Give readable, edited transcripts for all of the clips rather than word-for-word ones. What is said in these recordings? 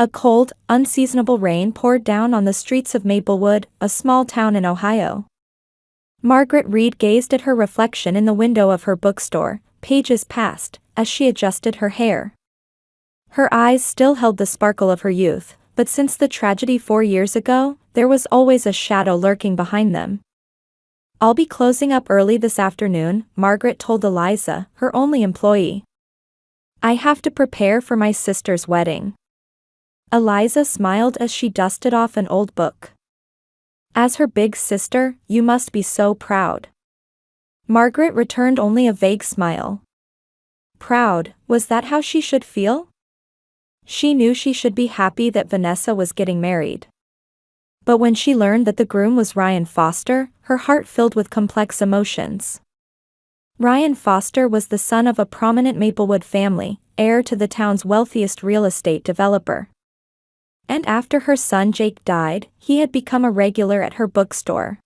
A cold, unseasonable rain poured down on the streets of Maplewood, a small town in Ohio. Margaret Reed gazed at her reflection in the window of her bookstore. Pages passed, as she adjusted her hair. Her eyes still held the sparkle of her youth, but since the tragedy 4 years ago, there was always a shadow lurking behind them. "I'll be closing up early this afternoon," Margaret told Eliza, her only employee. "I have to prepare for my sister's wedding." Eliza smiled as she dusted off an old book. "As her big sister, you must be so proud." Margaret returned only a vague smile. Proud, was that how she should feel? She knew she should be happy that Vanessa was getting married. But when she learned that the groom was Ryan Foster, her heart filled with complex emotions. Ryan Foster was the son of a prominent Maplewood family, heir to the town's wealthiest real estate developer. And after her son Jake died, he had become a regular at her bookstore.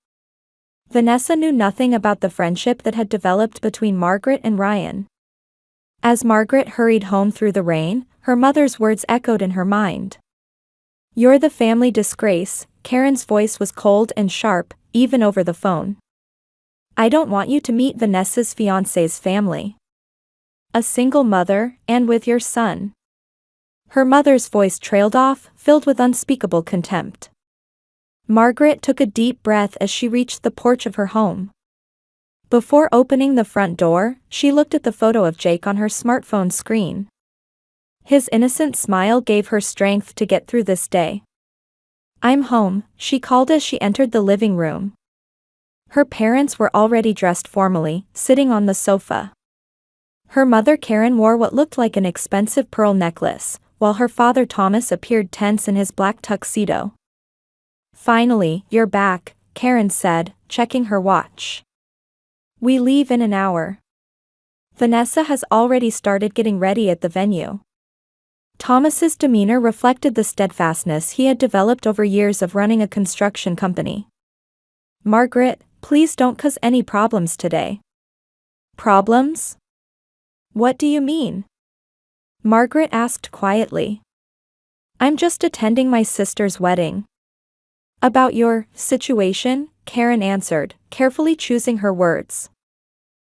Vanessa knew nothing about the friendship that had developed between Margaret and Ryan. As Margaret hurried home through the rain, her mother's words echoed in her mind. "You're the family disgrace." Karen's voice was cold and sharp, even over the phone. "I don't want you to meet Vanessa's fiancé's family. A single mother, and with your son." Her mother's voice trailed off, filled with unspeakable contempt. Margaret took a deep breath as she reached the porch of her home. Before opening the front door, she looked at the photo of Jake on her smartphone screen. His innocent smile gave her strength to get through this day. "I'm home," she called as she entered the living room. Her parents were already dressed formally, sitting on the sofa. Her mother Karen wore what looked like an expensive pearl necklace, while her father Thomas appeared tense in his black tuxedo. "Finally, you're back," Karen said, checking her watch. "We leave in an hour." Vanessa has already started getting ready at the venue. Thomas's demeanor reflected the steadfastness he had developed over years of running a construction company. "Margaret, please don't cause any problems today." "Problems? What do you mean?" Margaret asked quietly. "I'm just attending my sister's wedding." "About your situation," Karen answered, carefully choosing her words.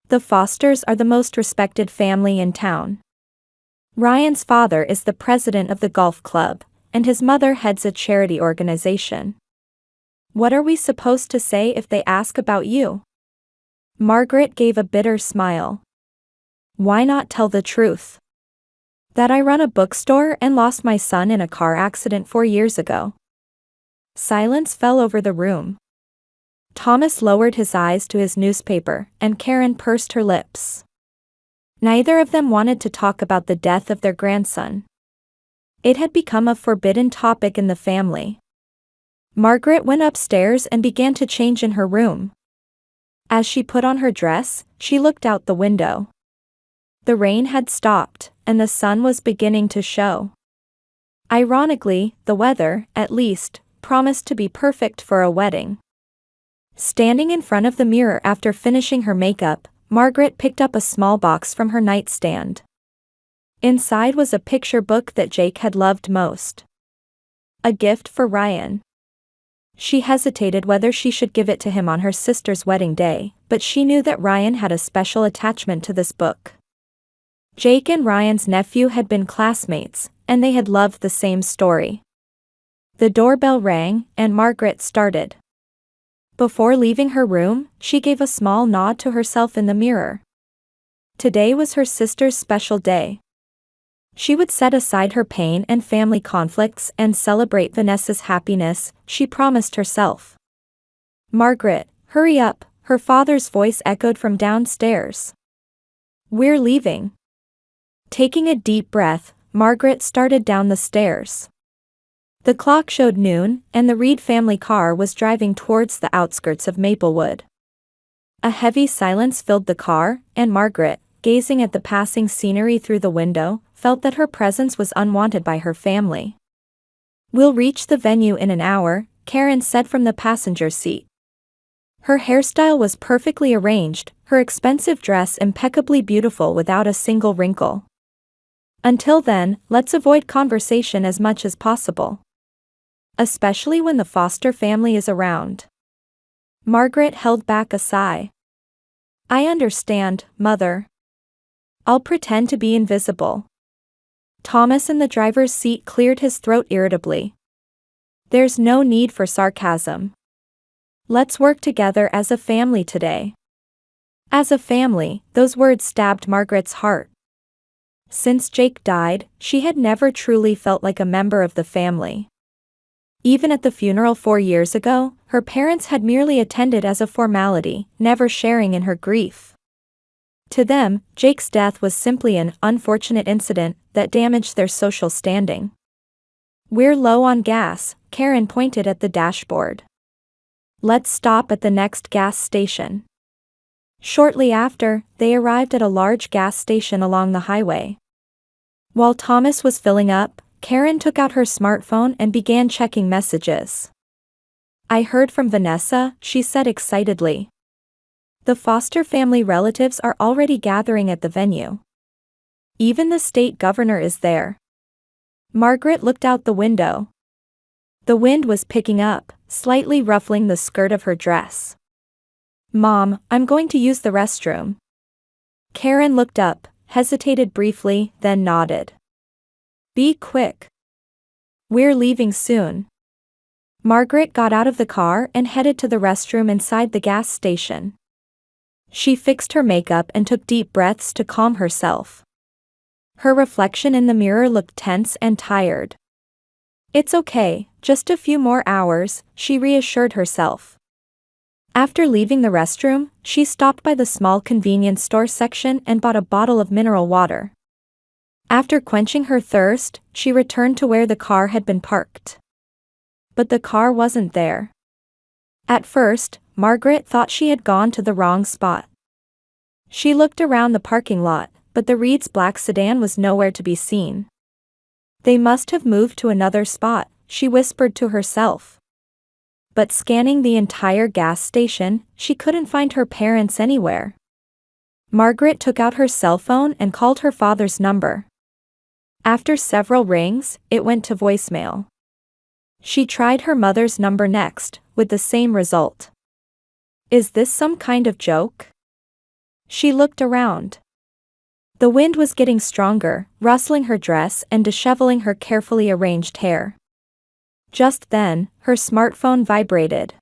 "The Fosters are the most respected family in town. Ryan's father is the president of the golf club, and his mother heads a charity organization. What are we supposed to say if they ask about you?" Margaret gave a bitter smile. "Why not tell the truth? That I run a bookstore and lost my son in a car accident 4 years ago." Silence fell over the room. Thomas lowered his eyes to his newspaper, and Karen pursed her lips. Neither of them wanted to talk about the death of their grandson. It had become a forbidden topic in the family. Margaret went upstairs and began to change in her room. As she put on her dress, she looked out the window. The rain had stopped, and the sun was beginning to show. Ironically, the weather, at least, promised to be perfect for a wedding. Standing in front of the mirror after finishing her makeup, Margaret picked up a small box from her nightstand. Inside was a picture book that Jake had loved most. A gift for Ryan. She hesitated whether she should give it to him on her sister's wedding day, but she knew that Ryan had a special attachment to this book. Jake and Ryan's nephew had been classmates, and they had loved the same story. The doorbell rang, and Margaret started. Before leaving her room, she gave a small nod to herself in the mirror. Today was her sister's special day. She would set aside her pain and family conflicts and celebrate Vanessa's happiness, she promised herself. "Margaret, hurry up," her father's voice echoed from downstairs. "We're leaving." Taking a deep breath, Margaret started down the stairs. The clock showed noon, and the Reed family car was driving towards the outskirts of Maplewood. A heavy silence filled the car, and Margaret, gazing at the passing scenery through the window, felt that her presence was unwanted by her family. "We'll reach the venue in an hour," Karen said from the passenger seat. Her hairstyle was perfectly arranged, her expensive dress impeccably beautiful without a single wrinkle. Until then, let's avoid conversation as much as possible. Especially when the foster family is around. Margaret held back a sigh. I understand, Mother. I'll pretend to be invisible. Thomas in the driver's seat cleared his throat irritably. There's no need for sarcasm. Let's work together as a family today. As a family, those words stabbed Margaret's heart. Since Jake died, she had never truly felt like a member of the family. Even at the funeral 4 years ago, her parents had merely attended as a formality, never sharing in her grief. To them, Jake's death was simply an unfortunate incident that damaged their social standing. We're low on gas, Karen pointed at the dashboard. Let's stop at the next gas station. Shortly after, they arrived at a large gas station along the highway. While Thomas was filling up, Karen took out her smartphone and began checking messages. I heard from Vanessa, she said excitedly. The foster family relatives are already gathering at the venue. Even the state governor is there. Margaret looked out the window. The wind was picking up, slightly ruffling the skirt of her dress. Mom, I'm going to use the restroom. Karen looked up, hesitated briefly, then nodded. Be quick. We're leaving soon. Margaret got out of the car and headed to the restroom inside the gas station. She fixed her makeup and took deep breaths to calm herself. Her reflection in the mirror looked tense and tired. It's okay, just a few more hours, she reassured herself. After leaving the restroom, she stopped by the small convenience store section and bought a bottle of mineral water. After quenching her thirst, she returned to where the car had been parked. But the car wasn't there. At first, Margaret thought she had gone to the wrong spot. She looked around the parking lot, but the Reed's black sedan was nowhere to be seen. They must have moved to another spot, she whispered to herself. But scanning the entire gas station, she couldn't find her parents anywhere. Margaret took out her cell phone and called her father's number. After several rings, it went to voicemail. She tried her mother's number next, with the same result. Is this some kind of joke? She looked around. The wind was getting stronger, rustling her dress and disheveling her carefully arranged hair. Just then, her smartphone vibrated.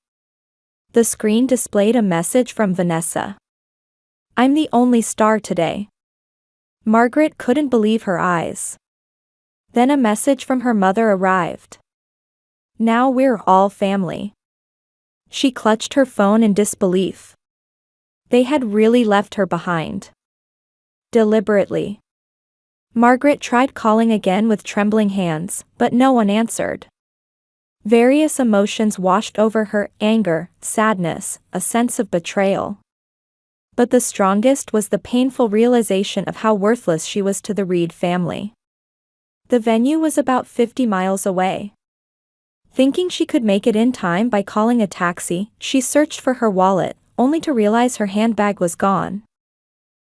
The screen displayed a message from Vanessa. I'm the only star today. Margaret couldn't believe her eyes. Then a message from her mother arrived. Now we're all family. She clutched her phone in disbelief. They had really left her behind. Deliberately. Margaret tried calling again with trembling hands, but no one answered. Various emotions washed over her: anger, sadness, a sense of betrayal. But the strongest was the painful realization of how worthless she was to the Reed family. The venue was about 50 miles away. Thinking she could make it in time by calling a taxi, she searched for her wallet, only to realize her handbag was gone.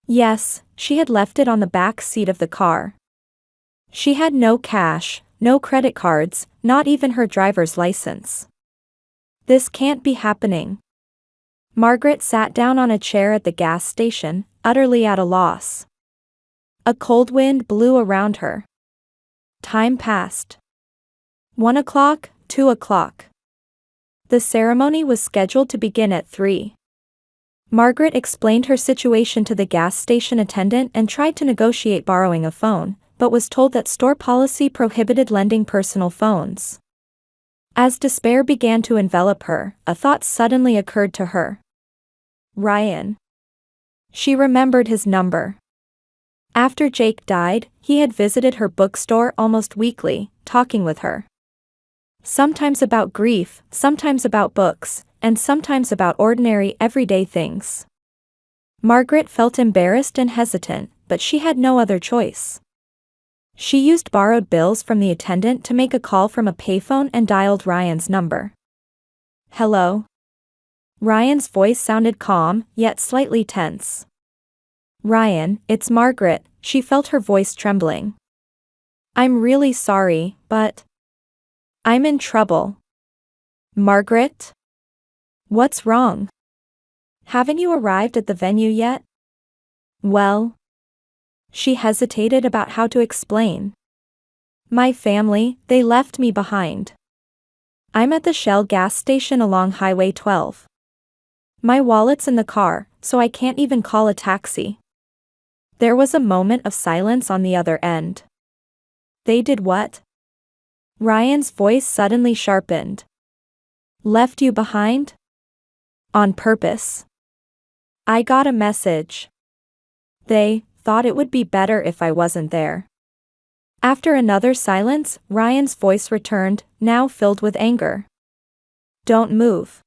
Yes, she had left it on the back seat of the car. She had no cash, no credit cards, not even her driver's license. This can't be happening. Margaret sat down on a chair at the gas station, utterly at a loss. A cold wind blew around her. Time passed. 1 o'clock, 2 o'clock. The ceremony was scheduled to begin at 3. Margaret explained her situation to the gas station attendant and tried to negotiate borrowing a phone, but was told that store policy prohibited lending personal phones. As despair began to envelop her, a thought suddenly occurred to her. Ryan. She remembered his number. After Jake died, he had visited her bookstore almost weekly, talking with her. Sometimes about grief, sometimes about books, and sometimes about ordinary everyday things. Margaret felt embarrassed and hesitant, but she had no other choice. She used borrowed bills from the attendant to make a call from a payphone and dialed Ryan's number. Hello? Ryan's voice sounded calm, yet slightly tense. Ryan, it's Margaret, she felt her voice trembling. I'm really sorry, but I'm in trouble. Margaret? What's wrong? Haven't you arrived at the venue yet? Well, she hesitated about how to explain. My family, they left me behind. I'm at the Shell gas station along Highway 12. My wallet's in the car, so I can't even call a taxi. There was a moment of silence on the other end. They did what? Ryan's voice suddenly sharpened. Left you behind? On purpose. I got a message. They thought it would be better if I wasn't there. After another silence, Ryan's voice returned, now filled with anger. Don't move.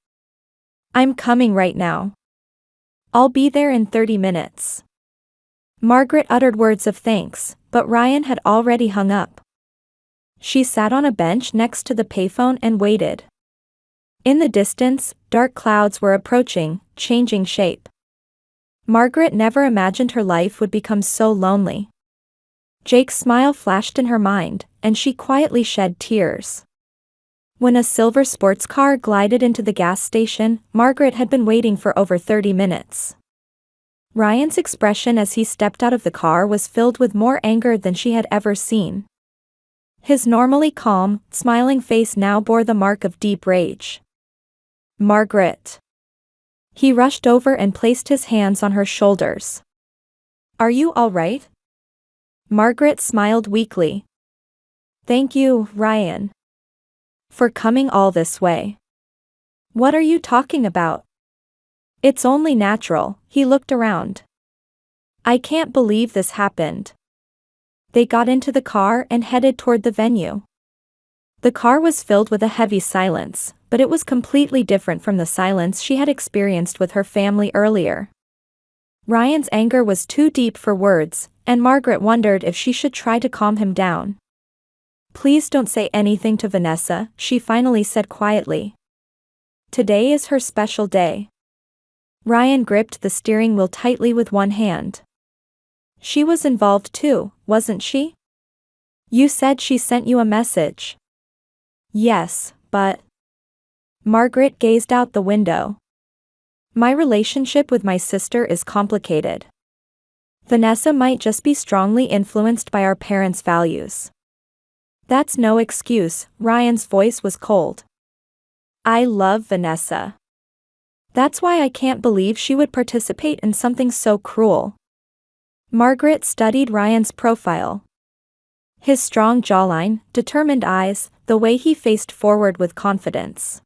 I'm coming right now. I'll be there in 30 minutes. Margaret uttered words of thanks, but Ryan had already hung up. She sat on a bench next to the payphone and waited. In the distance, dark clouds were approaching, changing shape. Margaret never imagined her life would become so lonely. Jake's smile flashed in her mind, and she quietly shed tears. When a silver sports car glided into the gas station, Margaret had been waiting for over 30 minutes. Ryan's expression as he stepped out of the car was filled with more anger than she had ever seen. His normally calm, smiling face now bore the mark of deep rage. Margaret. He rushed over and placed his hands on her shoulders. Are you all right? Margaret smiled weakly. Thank you, Ryan. For coming all this way. What are you talking about? It's only natural, he looked around. I can't believe this happened. They got into the car and headed toward the venue. The car was filled with a heavy silence, but it was completely different from the silence she had experienced with her family earlier. Ryan's anger was too deep for words, and Margaret wondered if she should try to calm him down. Please don't say anything to Vanessa, she finally said quietly. Today is her special day. Ryan gripped the steering wheel tightly with one hand. She was involved too, wasn't she? You said she sent you a message. Yes, but... Margaret gazed out the window. My relationship with my sister is complicated. Vanessa might just be strongly influenced by our parents' values. That's no excuse, Ryan's voice was cold. I love Vanessa. That's why I can't believe she would participate in something so cruel. Margaret studied Ryan's profile. His strong jawline, determined eyes, the way he faced forward with confidence.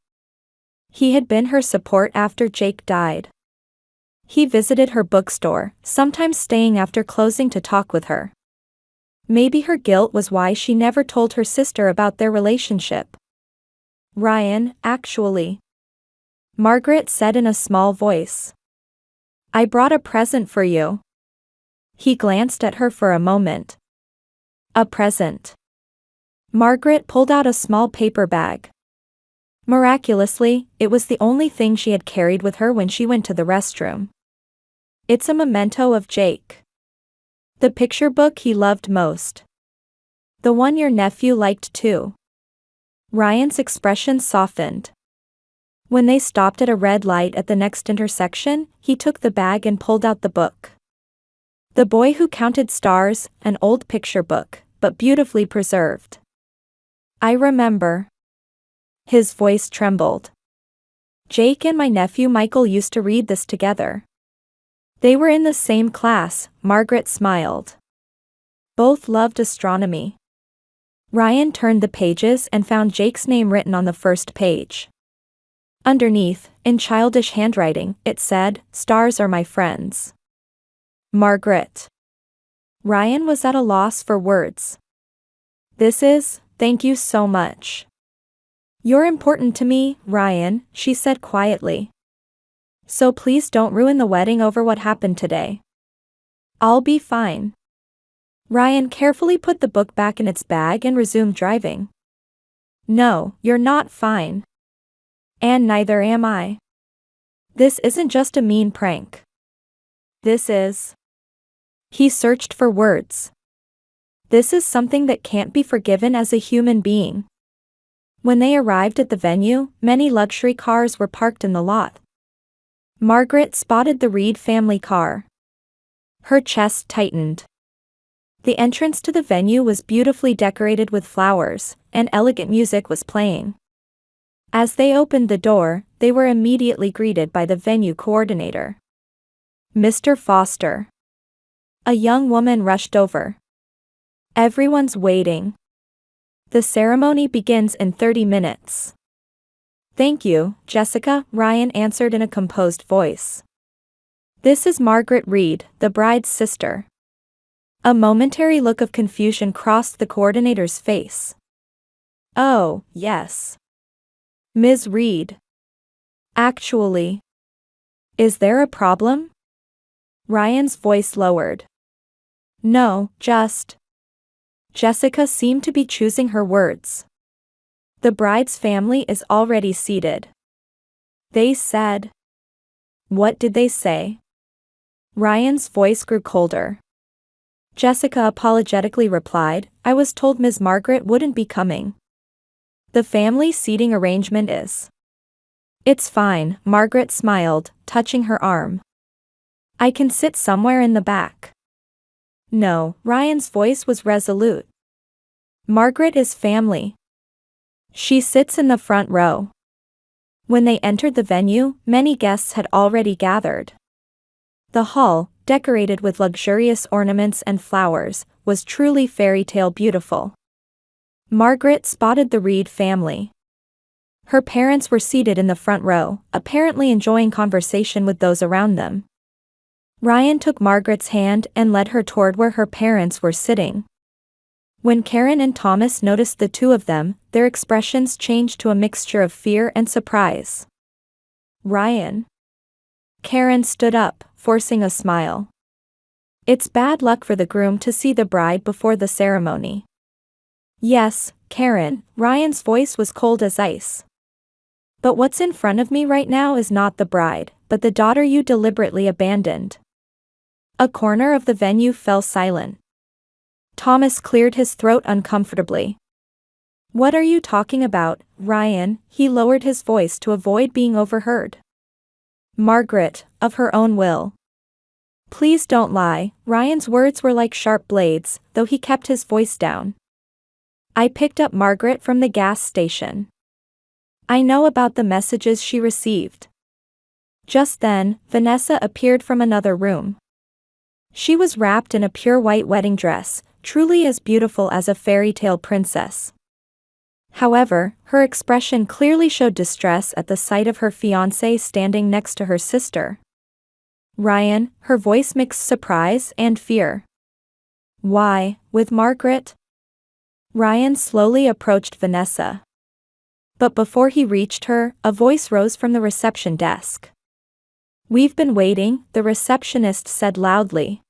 He had been her support after Jake died. He visited her bookstore, sometimes staying after closing to talk with her. Maybe her guilt was why she never told her sister about their relationship. Ryan, actually. Margaret said in a small voice. I brought a present for you. He glanced at her for a moment. A present. Margaret pulled out a small paper bag. Miraculously, it was the only thing she had carried with her when she went to the restroom. It's a memento of Jake. The picture book he loved most. The one your nephew liked too. Ryan's expression softened. When they stopped at a red light at the next intersection, he took the bag and pulled out the book. The Boy Who Counted Stars, an old picture book, but beautifully preserved. I remember. His voice trembled. Jake and my nephew Michael used to read this together. They were in the same class, Margaret smiled. Both loved astronomy. Ryan turned the pages and found Jake's name written on the first page. Underneath, in childish handwriting, it said, "Stars are my friends." Margaret. Ryan was at a loss for words. Thank you so much. You're important to me, Ryan, she said quietly. So please don't ruin the wedding over what happened today. I'll be fine. Ryan carefully put the book back in its bag and resumed driving. No, you're not fine. And neither am I. This isn't just a mean prank. This is... He searched for words. This is something that can't be forgiven as a human being. When they arrived at the venue, many luxury cars were parked in the lot. Margaret spotted the Reed family car. Her chest tightened. The entrance to the venue was beautifully decorated with flowers, and elegant music was playing. As they opened the door, they were immediately greeted by the venue coordinator. Mr. Foster. A young woman rushed over. Everyone's waiting. The ceremony begins in 30 minutes. Thank you, Jessica, Ryan answered in a composed voice. This is Margaret Reed, the bride's sister. A momentary look of confusion crossed the coordinator's face. Oh, yes. Ms. Reed. Actually. Is there a problem? Ryan's voice lowered. No, just. Jessica seemed to be choosing her words. The bride's family is already seated. They said. What did they say? Ryan's voice grew colder. Jessica apologetically replied, I was told Ms. Margaret wouldn't be coming. The family seating arrangement is. It's fine, Margaret smiled, touching her arm. I can sit somewhere in the back. No, Ryan's voice was resolute. Margaret is family. She sits in the front row. When they entered the venue, many guests had already gathered. The hall, decorated with luxurious ornaments and flowers, was truly fairy tale beautiful. Margaret spotted the Reed family. Her parents were seated in the front row, apparently enjoying conversation with those around them. Ryan took Margaret's hand and led her toward where her parents were sitting. When Karen and Thomas noticed the two of them, their expressions changed to a mixture of fear and surprise. Ryan. Karen stood up, forcing a smile. It's bad luck for the groom to see the bride before the ceremony. Yes, Karen, Ryan's voice was cold as ice. But what's in front of me right now is not the bride, but the daughter you deliberately abandoned. A corner of the venue fell silent. Thomas cleared his throat uncomfortably. What are you talking about, Ryan? He lowered his voice to avoid being overheard. Margaret, of her own will. Please don't lie, Ryan's words were like sharp blades, though he kept his voice down. I picked up Margaret from the gas station. I know about the messages she received. Just then, Vanessa appeared from another room. She was wrapped in a pure white wedding dress, truly as beautiful as a fairy tale princess. However, her expression clearly showed distress at the sight of her fiancé standing next to her sister. Ryan, her voice mixed surprise and fear. Why, with Margaret? Ryan slowly approached Vanessa. But before he reached her, a voice rose from the reception desk. We've been waiting, the receptionist said loudly.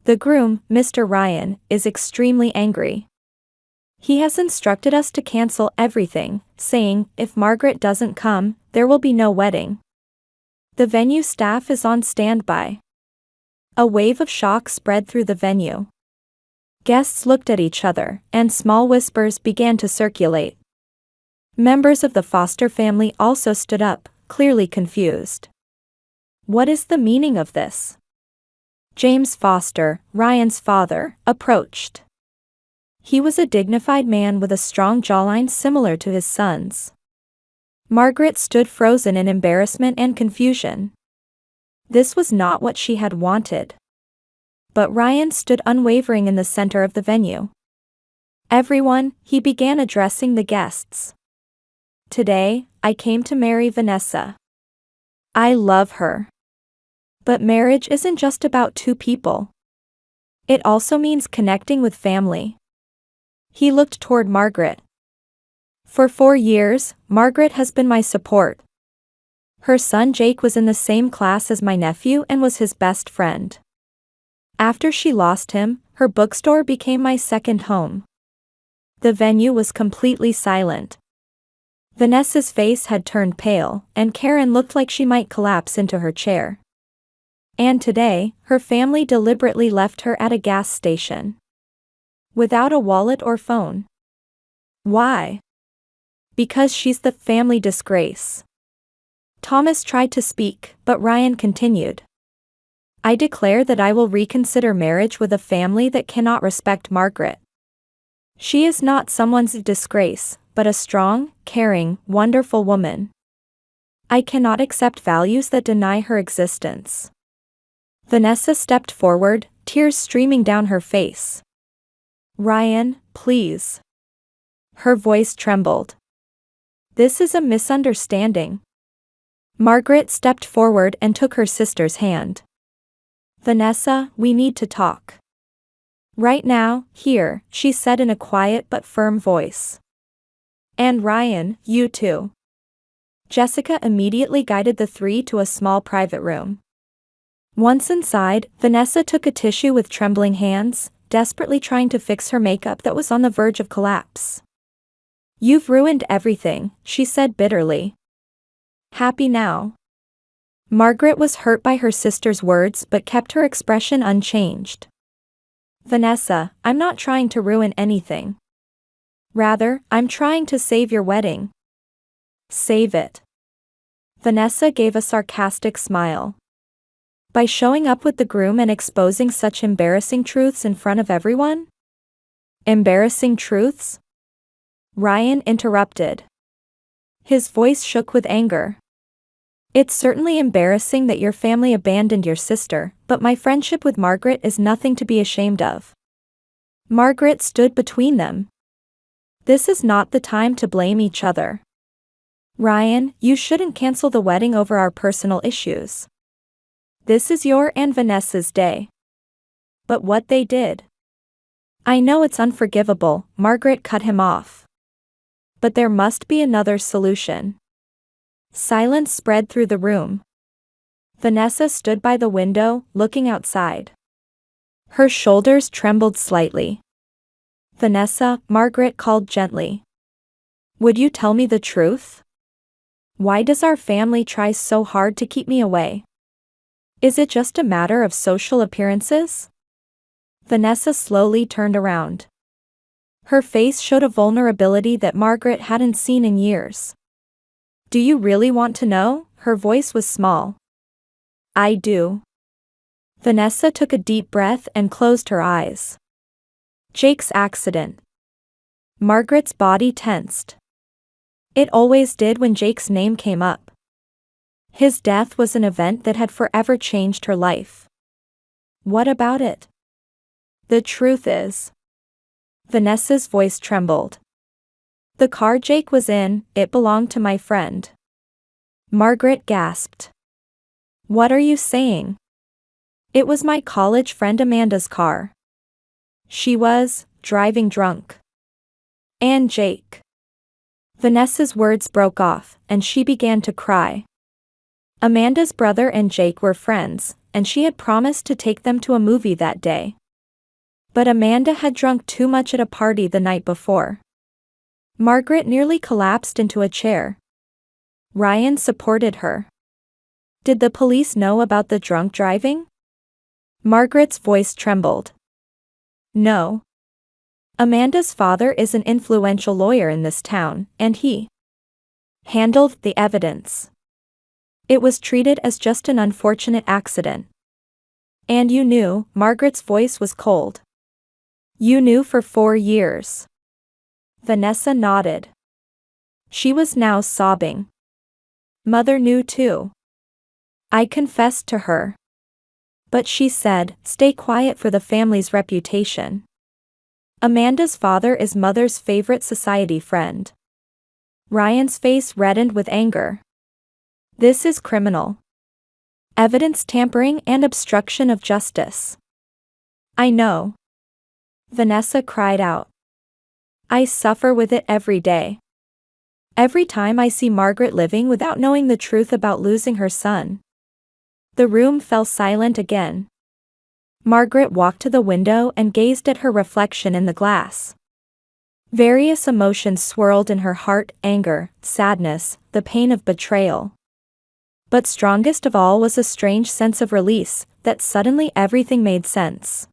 The groom, Mr. Ryan, is extremely angry. He has instructed us to cancel everything, saying, if Margaret doesn't come, there will be no wedding. The venue staff is on standby. A wave of shock spread through the venue. Guests looked at each other, and small whispers began to circulate. Members of the Foster family also stood up, clearly confused. What is the meaning of this? James Foster, Ryan's father, approached. He was a dignified man with a strong jawline similar to his son's. Margaret stood frozen in embarrassment and confusion. This was not what she had wanted. But Ryan stood unwavering in the center of the venue. Everyone, he began addressing the guests. Today, I came to marry Vanessa. I love her. But marriage isn't just about two people. It also means connecting with family. He looked toward Margaret. For 4 years, Margaret has been my support. Her son Jake was in the same class as my nephew and was his best friend. After she lost him, her bookstore became my second home. The venue was completely silent. Vanessa's face had turned pale, and Karen looked like she might collapse into her chair. And today, her family deliberately left her at a gas station. without a wallet or phone. Why? Because she's the family disgrace. Thomas tried to speak, but Ryan continued. I declare that I will reconsider marriage with a family that cannot respect Margaret. She is not someone's disgrace, but a strong, caring, wonderful woman. I cannot accept values that deny her existence. Vanessa stepped forward, tears streaming down her face. Ryan, please. Her voice trembled. This is a misunderstanding. Margaret stepped forward and took her sister's hand. Vanessa, we need to talk. Right now, here, she said in a quiet but firm voice. And Ryan, you too. Jessica immediately guided the three to a small private room. Once inside, Vanessa took a tissue with trembling hands, desperately trying to fix her makeup that was on the verge of collapse. You've ruined everything, she said bitterly. Happy now? Margaret was hurt by her sister's words but kept her expression unchanged. Vanessa, I'm not trying to ruin anything. Rather, I'm trying to save your wedding. Save it. Vanessa gave a sarcastic smile. By showing up with the groom and exposing such embarrassing truths in front of everyone? Embarrassing truths? Ryan interrupted. His voice shook with anger. It's certainly embarrassing that your family abandoned your sister, but my friendship with Margaret is nothing to be ashamed of. Margaret stood between them. This is not the time to blame each other. Ryan, you shouldn't cancel the wedding over our personal issues. This is your and Vanessa's day. But what they did. I know it's unforgivable, Margaret cut him off. But there must be another solution. Silence spread through the room. Vanessa stood by the window, looking outside. Her shoulders trembled slightly. Vanessa, Margaret called gently. Would you tell me the truth? Why does our family try so hard to keep me away? Is it just a matter of social appearances? Vanessa slowly turned around. Her face showed a vulnerability that Margaret hadn't seen in years. Do you really want to know? Her voice was small. I do. Vanessa took a deep breath and closed her eyes. Jake's accident. Margaret's body tensed. It always did when Jake's name came up. His death was an event that had forever changed her life. What about it? The truth is. Vanessa's voice trembled. The car Jake was in, it belonged to my friend. Margaret gasped. What are you saying? It was my college friend Amanda's car. She was driving drunk. And Jake. Vanessa's words broke off, and she began to cry. Amanda's brother and Jake were friends, and she had promised to take them to a movie that day. But Amanda had drunk too much at a party the night before. Margaret nearly collapsed into a chair. Ryan supported her. Did the police know about the drunk driving? Margaret's voice trembled. No. Amanda's father is an influential lawyer in this town, and he handled the evidence. It was treated as just an unfortunate accident. And you knew, Margaret's voice was cold. You knew for 4 years. Vanessa nodded. She was now sobbing. Mother knew too. I confessed to her. But she said, stay quiet for the family's reputation. Amanda's father is Mother's favorite society friend. Ryan's face reddened with anger. This is criminal. Evidence tampering and obstruction of justice. I know. Vanessa cried out. I suffer with it every day. Every time I see Margaret living without knowing the truth about losing her son. The room fell silent again. Margaret walked to the window and gazed at her reflection in the glass. Various emotions swirled in her heart: anger, sadness, the pain of betrayal. But strongest of all was a strange sense of release, that suddenly everything made sense.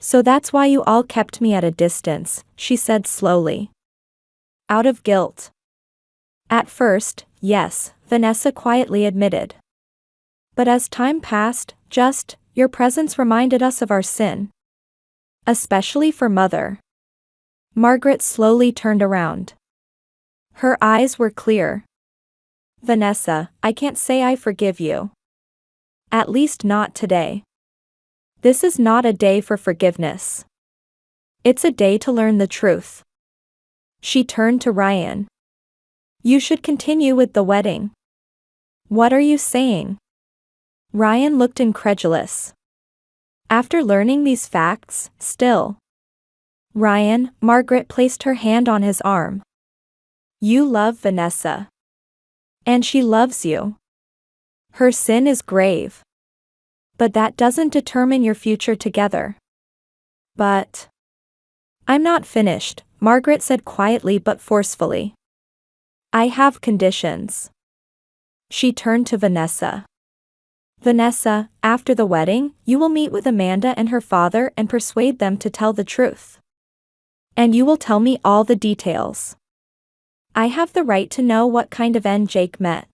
So that's why you all kept me at a distance, she said slowly. Out of guilt. At first, yes, Vanessa quietly admitted. But as time passed, your presence reminded us of our sin. Especially for Mother. Margaret slowly turned around. Her eyes were clear. Vanessa, I can't say I forgive you. At least not today. This is not a day for forgiveness. It's a day to learn the truth. She turned to Ryan. You should continue with the wedding. What are you saying? Ryan looked incredulous. After learning these facts, still. Ryan, Margaret placed her hand on his arm. You love Vanessa. And she loves you. Her sin is grave. But that doesn't determine your future together. But I'm not finished, Margaret said quietly but forcefully. I have conditions. She turned to Vanessa. Vanessa, after the wedding, you will meet with Amanda and her father and persuade them to tell the truth. And you will tell me all the details. I have the right to know what kind of end Jake met.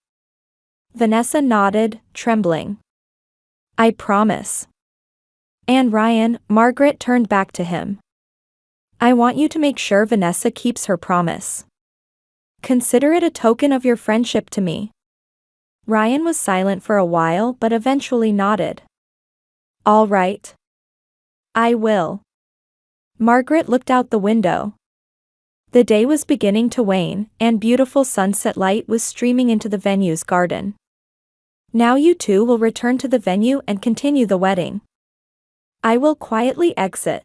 Vanessa nodded, trembling. I promise. And Ryan, Margaret turned back to him. I want you to make sure Vanessa keeps her promise. Consider it a token of your friendship to me. Ryan was silent for a while but eventually nodded. All right. I will. Margaret looked out the window. The day was beginning to wane, and beautiful sunset light was streaming into the venue's garden. Now you two will return to the venue and continue the wedding. I will quietly exit.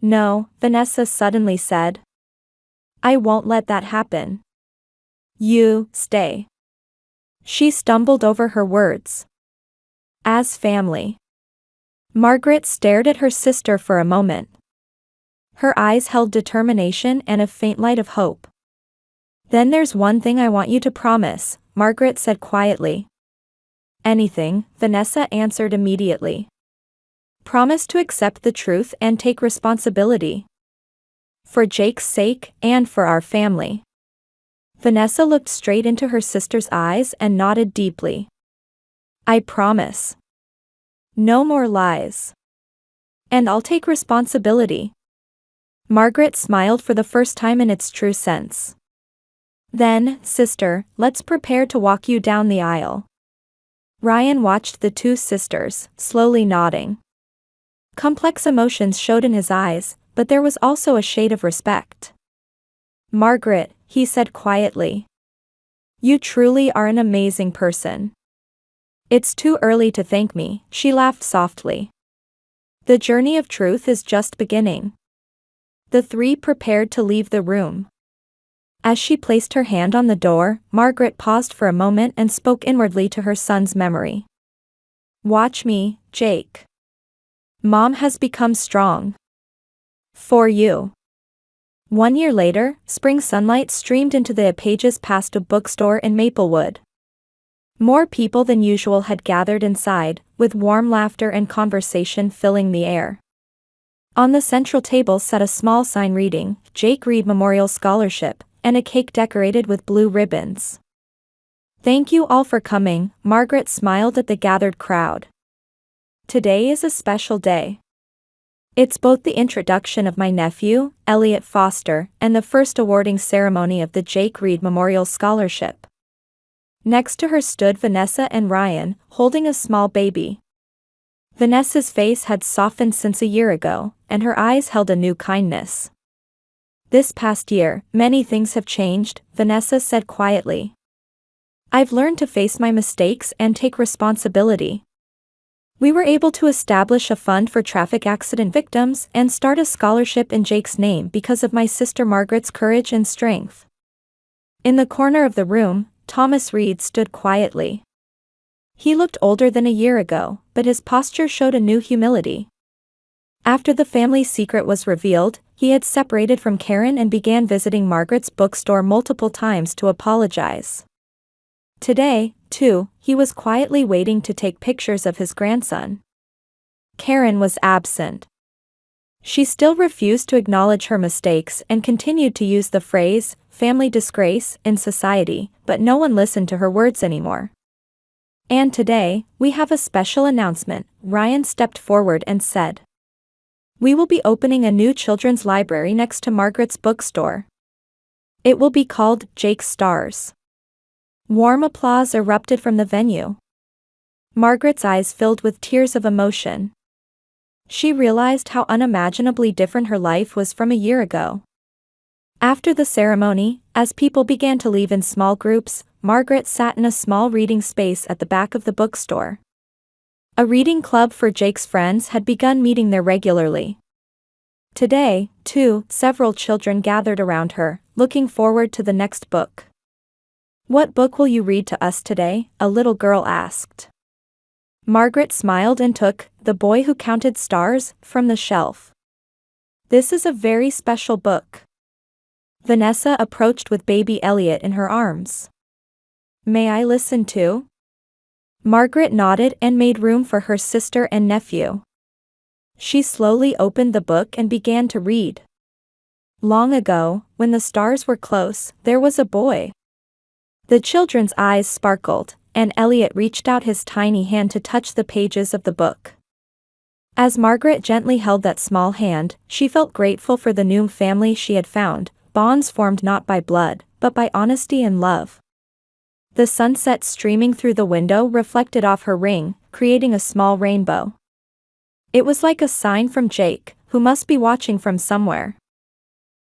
No, Vanessa suddenly said. I won't let that happen. You, stay. She stumbled over her words. As family. Margaret stared at her sister for a moment. Her eyes held determination and a faint light of hope. Then there's one thing I want you to promise, Margaret said quietly. Anything, Vanessa answered immediately. Promise to accept the truth and take responsibility. For Jake's sake, and for our family. Vanessa looked straight into her sister's eyes and nodded deeply. I promise. No more lies. And I'll take responsibility. Margaret smiled for the first time in its true sense. Then, sister, let's prepare to walk you down the aisle. Ryan watched the two sisters, slowly nodding. Complex emotions showed in his eyes, but there was also a shade of respect. Margaret, he said quietly. You truly are an amazing person. It's too early to thank me, she laughed softly. The journey of truth is just beginning. The three prepared to leave the room. As she placed her hand on the door, Margaret paused for a moment and spoke inwardly to her son's memory. Watch me, Jake. Mom has become strong. For you. 1 year later, spring sunlight streamed into the Pages Pasta bookstore in Maplewood. More people than usual had gathered inside, with warm laughter and conversation filling the air. On the central table sat a small sign reading, Jake Reed Memorial Scholarship, and a cake decorated with blue ribbons. Thank you all for coming, Margaret smiled at the gathered crowd. Today is a special day. It's both the introduction of my nephew, Elliot Foster, and the first awarding ceremony of the Jake Reed Memorial Scholarship. Next to her stood Vanessa and Ryan, holding a small baby. Vanessa's face had softened since a year ago, and her eyes held a new kindness. This past year, many things have changed, Vanessa said quietly. I've learned to face my mistakes and take responsibility. We were able to establish a fund for traffic accident victims and start a scholarship in Jake's name because of my sister Margaret's courage and strength. In the corner of the room, Thomas Reed stood quietly. He looked older than a year ago, but his posture showed a new humility. After the family secret was revealed, he had separated from Karen and began visiting Margaret's bookstore multiple times to apologize. Today, too, he was quietly waiting to take pictures of his grandson. Karen was absent. She still refused to acknowledge her mistakes and continued to use the phrase, family disgrace, in society, but no one listened to her words anymore. And today, we have a special announcement. Ryan stepped forward and said, "We will be opening a new children's library next to Margaret's bookstore. It will be called Jake's Stars." Warm applause erupted from the venue. Margaret's eyes filled with tears of emotion. She realized how unimaginably different her life was from a year ago. After the ceremony, as people began to leave in small groups, Margaret sat in a small reading space at the back of the bookstore. A reading club for Jake's friends had begun meeting there regularly. Today, too, several children gathered around her, looking forward to the next book. "What book will you read to us today?" a little girl asked. Margaret smiled and took "The Boy Who Counted Stars" from the shelf. "This is a very special book." Vanessa approached with baby Elliot in her arms. "May I listen too?" Margaret nodded and made room for her sister and nephew. She slowly opened the book and began to read. "Long ago, when the stars were close, there was a boy." The children's eyes sparkled, and Elliot reached out his tiny hand to touch the pages of the book. As Margaret gently held that small hand, she felt grateful for the new family she had found, bonds formed not by blood, but by honesty and love. The sunset streaming through the window reflected off her ring, creating a small rainbow. It was like a sign from Jake, who must be watching from somewhere.